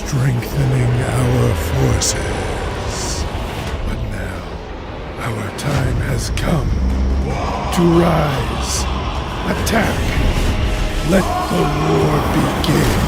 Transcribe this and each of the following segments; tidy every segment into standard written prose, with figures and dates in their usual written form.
strengthening our forces. But now, our time has come to rise. Attack! Let the war begin!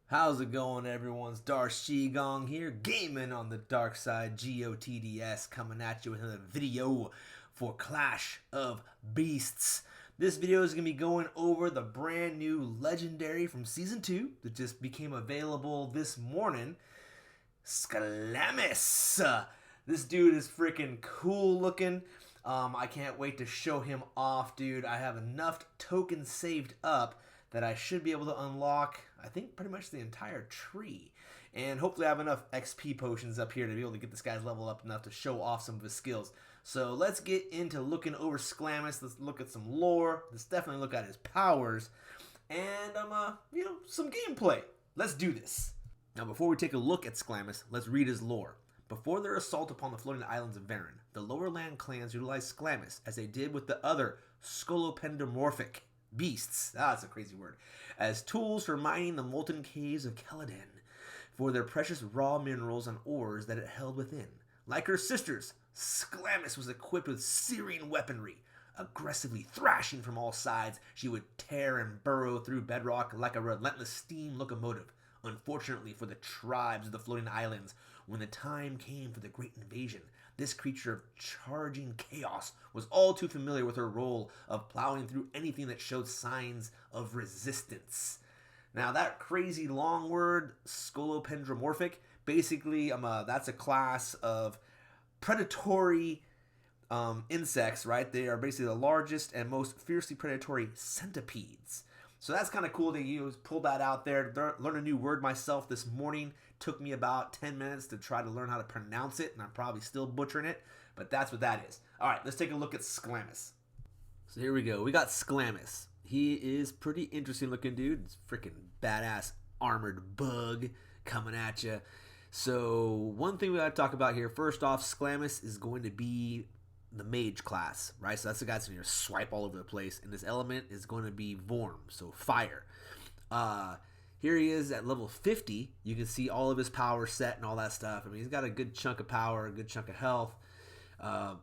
How's it going, everyone's Darcy Gong here, gaming on the dark side, GOTDS, coming at you with another video for Clash of Beasts. This video is going to be going over the brand new legendary from Season 2 that just became available this morning, Sklamis. This dude is freaking cool looking. I can't wait to show him off, dude. I have enough tokens saved up that I should be able to unlock, I think, pretty much the entire tree. And hopefully I have enough XP potions up here to be able to get this guy's level up enough to show off some of his skills. So let's get into looking over Sklamis. Let's look at some lore. Let's definitely look at his powers. And, some gameplay. Let's do this. Now, before we take a look at Sklamis, let's read his lore. Before their assault upon the floating islands of Varen, the lower land clans utilized Sklamis as they did with the other scolopendromorphic beasts, that's a crazy word, as tools for mining the molten caves of Caladan for their precious raw minerals and ores that it held within. Like her sisters, Sklamis was equipped with searing weaponry. Aggressively thrashing from all sides, she would tear and burrow through bedrock like a relentless steam locomotive. Unfortunately for the tribes of the floating islands, when the time came for the great invasion, this creature of charging chaos was all too familiar with her role of plowing through anything that showed signs of resistance. Now, that crazy long word, scolopendromorphic, basically, that's a class of predatory insects, right? They are basically the largest and most fiercely predatory centipedes. So that's kind of cool to pull that out there. Learn a new word myself this morning. Took me about 10 minutes to try to learn how to pronounce it, and I'm probably still butchering it, but that's what that is. All right, let's take a look at Sklamis. So here we go. We got Sklamis. He is pretty interesting looking dude. It's freaking badass armored bug coming at you. So one thing we got to talk about here, first off, Sklamis is going to be the mage class, right? So that's the guy that's going to swipe all over the place, and this element is going to be Vorm, so fire. Here he is at level 50. You can see all of his power set and all that stuff. I mean, he's got a good chunk of power, a good chunk of health.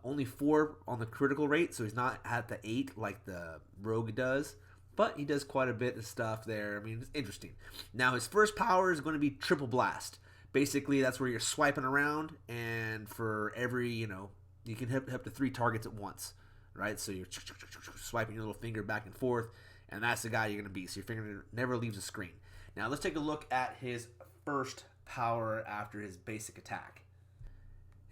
Only 4 on the critical rate, so he's not at the 8 like the rogue does, but he does quite a bit of stuff there. I mean, it's interesting. Now, his first power is going to be triple blast. Basically, that's where you're swiping around, and for every, you can hit up to 3 targets at once, right? So you're swiping your little finger back and forth, and that's the guy you're going to be. So your finger never leaves the screen. Now let's take a look at his first power after his basic attack.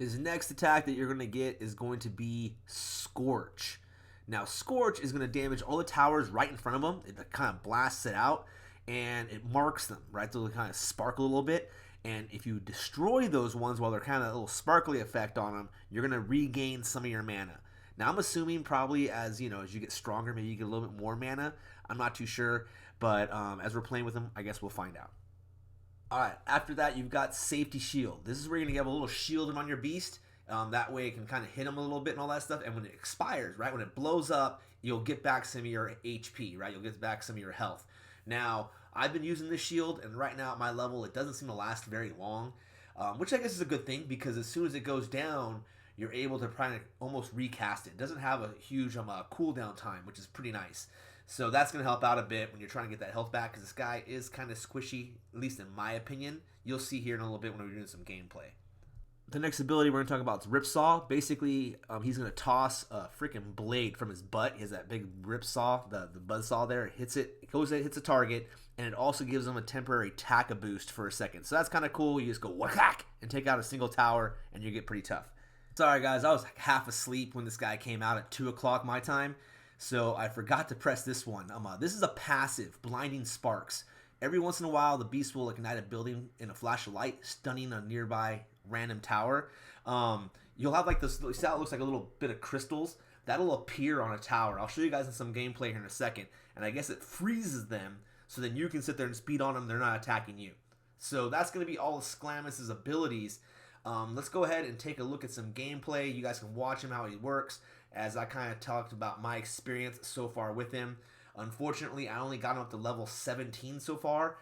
His next attack that you're going to get is going to be Scorch. Now Scorch is going to damage all the towers right in front of him. It kind of blasts it out, and it marks them, right? So they kind of sparkle a little bit. And if you destroy those ones while they're kind of a little sparkly effect on them, you're going to regain some of your mana. Now, I'm assuming probably as you get stronger, maybe you get a little bit more mana. I'm not too sure, but as we're playing with them, I guess we'll find out. All right, after that, you've got Safety Shield. This is where you're going to have a little shield on your beast. That way it can kind of hit them a little bit and all that stuff. And when it expires, right, when it blows up, you'll get back some of your HP, right? You'll get back some of your health. Now, I've been using this shield, and right now at my level, it doesn't seem to last very long, which I guess is a good thing because as soon as it goes down, you're able to kind of almost recast it. It doesn't have a huge cooldown time, which is pretty nice. So that's going to help out a bit when you're trying to get that health back because this guy is kind of squishy, at least in my opinion. You'll see here in a little bit when we're doing some gameplay. The next ability we're going to talk about is Ripsaw. Basically, he's going to toss a freaking blade from his butt. He has that big Ripsaw, the buzzsaw there. It hits a target, and it also gives him a temporary attack boost for a second. So that's kind of cool. You just go whack and take out a single tower, and you get pretty tough. Sorry, guys. I was like half asleep when this guy came out at 2 o'clock my time, so I forgot to press this one. This is a passive, Blinding Sparks. Every once in a while, the beast will ignite a building in a flash of light, stunning a nearby random tower. You'll have like this, see how it looks like a little bit of crystals? That'll appear on a tower. I'll show you guys in some gameplay here in a second. And I guess it freezes them, so then you can sit there and speed on them. They're not attacking you. So that's going to be all of Sklamis' abilities. Let's go ahead and take a look at some gameplay. You guys can watch him, how he works, as I kind of talked about my experience so far with him. Unfortunately, I only got him up to level 17 so far,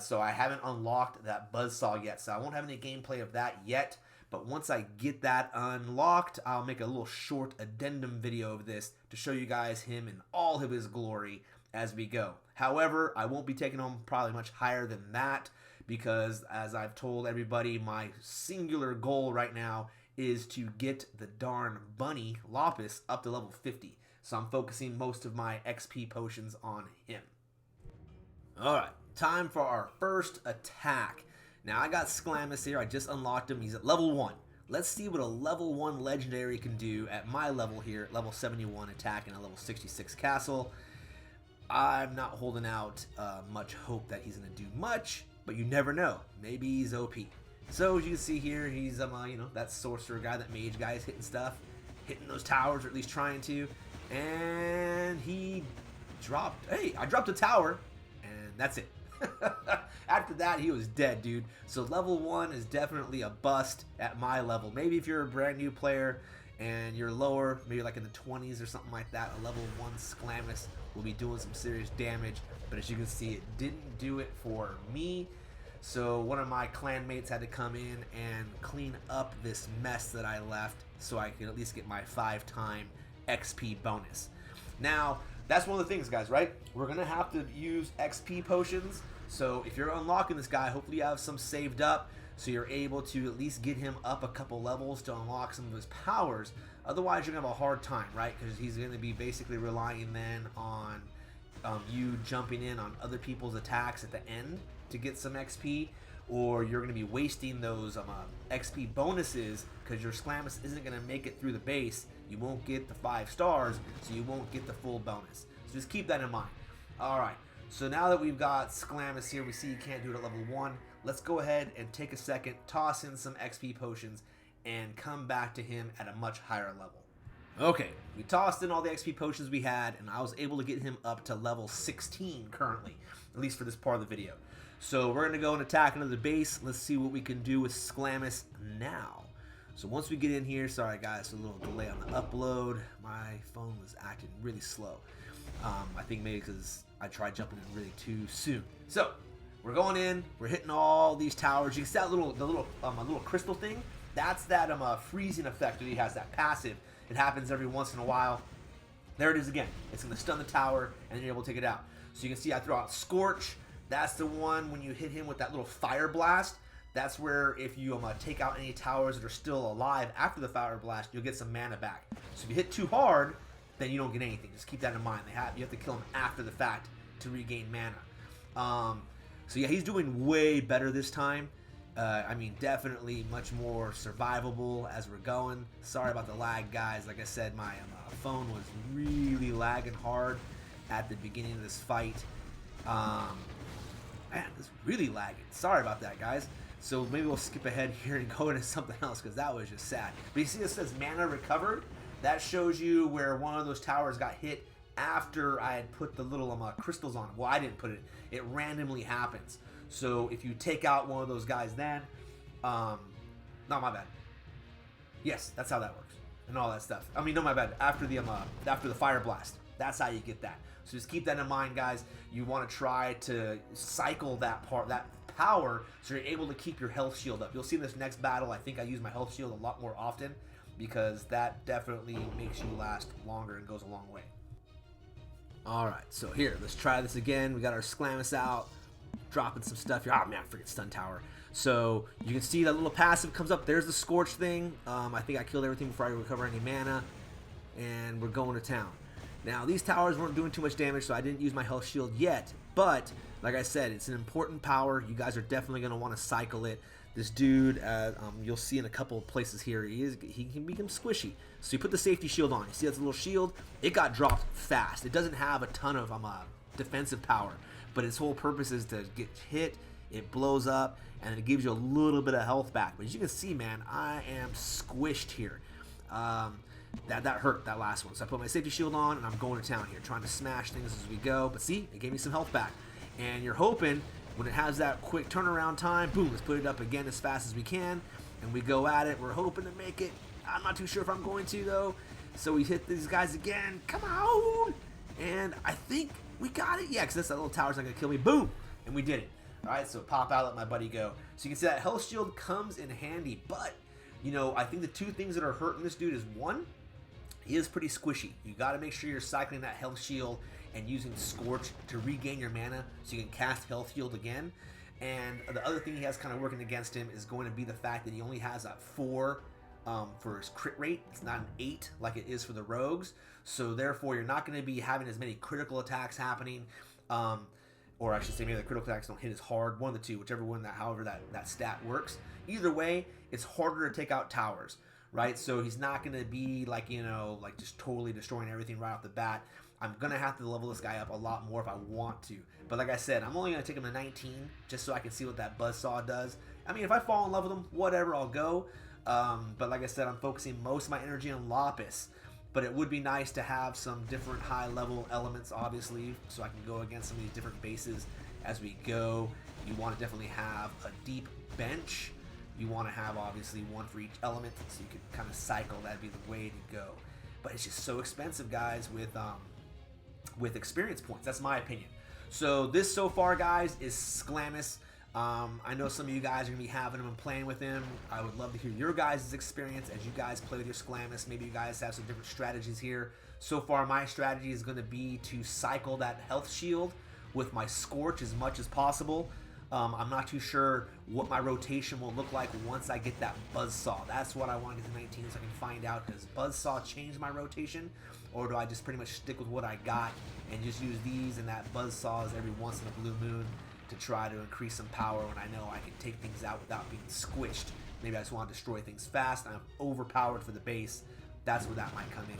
so I haven't unlocked that Buzzsaw yet, so I won't have any gameplay of that yet. But once I get that unlocked, I'll make a little short addendum video of this to show you guys him in all of his glory as we go. However, I won't be taking him probably much higher than that, because as I've told everybody, my singular goal right now is to get the darn bunny Lapis up to level 50. So I'm focusing most of my XP potions on him. Alright, time for our first attack. Now I got Sklamis here, I just unlocked him, he's at level 1. Let's see what a level 1 legendary can do at my level here, level 71 attack in a level 66 castle. I'm not holding out much hope that he's going to do much, but you never know. Maybe he's OP. So as you can see here, he's that sorcerer guy, that mage guy is hitting stuff, hitting those towers, or at least trying to. And he dropped. Hey, I dropped a tower, and that's it. After that, he was dead, dude. So level 1 is definitely a bust at my level. Maybe if you're a brand new player and you're lower, maybe like in the 20s or something like that, a level 1 Sklamis will be doing some serious damage. But as you can see, it didn't do it for me. So one of my clanmates had to come in and clean up this mess that I left so I can at least get my 5-time XP bonus. Now, that's one of the things, guys, right? We're going to have to use XP potions. So if you're unlocking this guy, hopefully you have some saved up so you're able to at least get him up a couple levels to unlock some of his powers. Otherwise, you're going to have a hard time, right? Because he's going to be basically relying then on you jumping in on other people's attacks at the end to get some XP, or you're going to be wasting those XP bonuses because your Sklamis isn't going to make it through the base. You won't get the 5 stars, so you won't get the full bonus. So just keep that in mind. Alright, so now that we've got Sklamis here, we see you can't do it at level 1. Let's go ahead and take a second, toss in some XP potions, and come back to him at a much higher level. Okay, we tossed in all the XP potions we had, and I was able to get him up to level 16 currently, at least for this part of the video. So we're going to go and attack into the base. Let's see what we can do with Sklamis now. So once we get in here, sorry guys, a little delay on the upload. My phone was acting really slow. I think maybe because I tried jumping in really too soon. So we're going in, we're hitting all these towers. You can see that little crystal thing. That's that freezing effect that he has, that passive. It happens every once in a while. There it is again. It's going to stun the tower, and then you're able to take it out. So you can see I throw out Scorch. That's the one when you hit him with that little fire blast. That's where if you take out any towers that are still alive after the fire blast, you'll get some mana back. So if you hit too hard, then you don't get anything. Just keep that in mind. You have to kill him after the fact to regain mana. So yeah, he's doing way better this time. I mean, definitely much more survivable as we're going. Sorry about the lag, guys. Like I said, my phone was really lagging hard at the beginning of this fight. Man, it's really lagging. Sorry about that, guys. So maybe we'll skip ahead here and go into something else because that was just sad. But you see it says mana recovered? That shows you where one of those towers got hit after I had put the little crystals on it. Well, I didn't put it. It randomly happens. So if you take out one of those guys then, no, my bad. Yes, that's how that works. And all that stuff. I mean, no, my bad. After the fire blast. That's how you get that. So just keep that in mind, guys. You want to try to cycle that power so you're able to keep your health shield up. You'll see in this next battle, I think I use my health shield a lot more often because that definitely makes you last longer and goes a long way. Alright, so here, let's try this again. We got our Sklamis out, dropping some stuff here. Oh man, freaking stun tower. So you can see that little passive comes up. There's the Scorch thing. I think I killed everything before I recover any mana. And we're going to town. Now, these towers weren't doing too much damage, so I didn't use my health shield yet. But, like I said, it's an important power. You guys are definitely going to want to cycle it. This dude, you'll see in a couple of places here, he can become squishy. So you put the safety shield on. You see that's a little shield? It got dropped fast. It doesn't have a ton of defensive power. But its whole purpose is to get hit, it blows up, and it gives you a little bit of health back. But as you can see, man, I am squished here. That hurt, that last one. So I put my safety shield on, and I'm going to town here, trying to smash things as we go. But see, it gave me some health back. And you're hoping When it has that quick turnaround time, boom, let's put it up again as fast as we can, and we go at it. We're hoping to make it. I'm not too sure if I'm going to, though. So we hit these guys again. Come on! And I think we got it. Yeah, because that's that little tower's not going to kill me. Boom! And we did it. All right, so pop out, let my buddy go. So you can see that health shield comes in handy, but, you know, I think the two things that are hurting this dude is, one, he is pretty squishy. You got to make sure you're cycling that health shield and using Scorch to regain your mana so you can cast health shield again. And the other thing he has kind of working against him is going to be the fact that he only has a 4 for his crit rate. It's not an 8 like it is for the rogues. So therefore, you're not going to be having as many critical attacks happening. Or I should say maybe the critical attacks don't hit as hard. One of the two, whichever one, however that stat works. Either way, it's harder to take out towers, right? So he's not going to be like, you know, like just totally destroying everything right off the bat. I'm going to have to level this guy up a lot more if I want to. But like I said, I'm only going to take him to 19 just so I can see what that Buzzsaw does. I mean, if I fall in love with him, whatever, I'll go. But like I said, I'm focusing most of my energy on Lapis. But it would be nice to have some different high-level elements, obviously, so I can go against some of these different bases as we go. You want to definitely have a deep bench. You want to have, obviously, one for each element, so you can kind of cycle. That'd be the way to go. But it's just so expensive, guys, with experience points. That's my opinion. So this so far, guys, is Sklamis. I know some of you guys are going to be having him and playing with him. I would love to hear your guys' experience as you guys play with your Sklamis. Maybe you guys have some different strategies here. So far, my strategy is going to be to cycle that health shield with my Scorch as much as possible. I'm not too sure what my rotation will look like once I get that Buzzsaw. That's what I want to get to 19 so I can find out, does Buzzsaw change my rotation? Or do I just pretty much stick with what I got and just use these and that Buzzsaws every once in a blue moon to try to increase some power when I know I can take things out without being squished? Maybe I just want to destroy things fast. I'm overpowered for the base. That's where that might come in.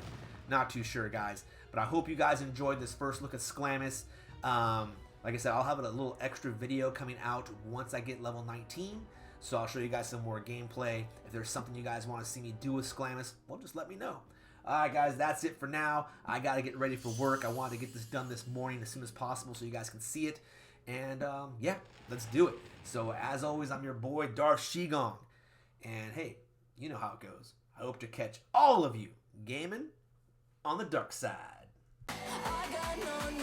Not too sure, guys. But I hope you guys enjoyed this first look at Sklamis. Like I said, I'll have a little extra video coming out once I get level 19. So I'll show you guys some more gameplay. If there's something you guys want to see me do with Sklamis, well, just let me know. Alright, guys, that's it for now. I got to get ready for work. I wanted to get this done this morning as soon as possible so you guys can see it. And, yeah, let's do it. So, as always, I'm your boy, Darth Shigong. And, hey, you know how it goes. I hope to catch all of you gaming on the dark side. I got no